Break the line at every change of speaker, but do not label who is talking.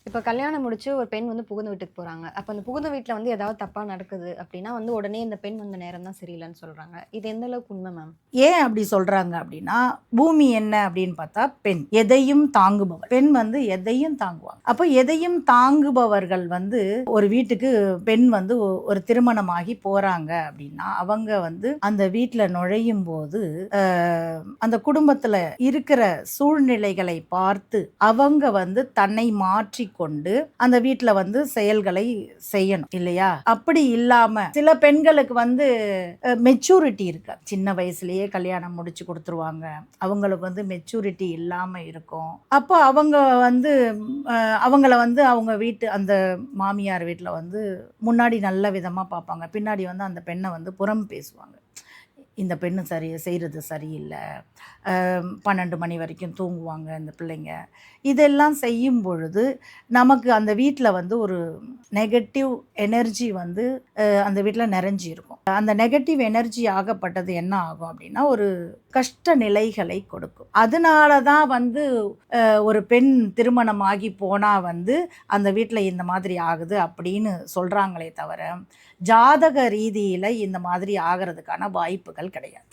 இப்ப கல்யாணம் முடிச்சு ஒரு பெண் வந்து புகுந்த வீட்டுக்கு போறாங்க. அப்ப அந்த புகுந்த வீட்ல வந்து ஏதாவது தப்பா நடக்குது அப்டின்னா வந்து உடனே இந்த பெண் வந்த நேரம் தான் சரியில்லன்னு சொல்றாங்க. இது எந்த அளவுக்கு உண்மை மேம்?
ஏன் அப்படி சொல்றாங்க அப்படின்னா, பூமி என்ன அப்படின்னு பார்த்தா பெண். எதையும் தாங்குபவர். பெண் வந்து எதையும் தாங்குவாங்க. அப்போ எதையும் தாங்குபவர்கள் வந்து ஒரு வீட்டுக்கு பெண் வந்து ஒரு திருமணமாகி போறாங்க அப்படின்னா, அவங்க வந்து அந்த வீட்ல நுழையும் போது அந்த குடும்பத்துல இருக்கிற சூழ்நிலைகளை பார்த்து அவங்க வந்து தன்னை மாற்றிக்கொண்டு அந்த வீட்ல வந்து செயல்களை செய்யணும் இல்லையா? அப்படி இல்லாம சில பெண்களுக்கு வந்து மெச்சூரிட்டி இருக்கு. சின்ன வயசுலயே கல்யாணம் முடிச்சு கொடுத்துருவாங்க. அவங்களுக்கு வந்து மெச்சூரிட்டி இல்லாம இருக்கும். அப்போ அவங்க வந்து அவங்கள வந்து அவங்க வீட்டு அந்த மாமியார் வீட்டில் வந்து முன்னாடி நல்ல விதமா பார்ப்பாங்க. பின்னாடி வந்து அந்த பெண்ணை வந்து புறம் பேசுவாங்க. இந்த பெண்ணு செய்கிறது சரியில்லை, 12 மணி வரைக்கும் தூங்குவாங்க இந்த பிள்ளைங்க. இதெல்லாம் செய்யும் பொழுது நமக்கு அந்த வீட்டில் வந்து ஒரு நெகட்டிவ் எனர்ஜி வந்து அந்த வீட்டில் நிறைஞ்சி இருக்கும். அந்த நெகட்டிவ் எனர்ஜி ஆகப்பட்டது என்ன ஆகும் அப்படின்னா ஒரு கஷ்ட நிலைகளை கொடுக்கும். அதனால தான் வந்து ஒரு பெண் திருமணமாகி போனால் வந்து அந்த வீட்டில் இந்த மாதிரி ஆகுது அப்படின்னு சொல்கிறாங்களே தவிர ஜாதக ரீதியில் இந்த மாதிரி ஆகிறதுக்கான வாய்ப்புகள் கிடையாது.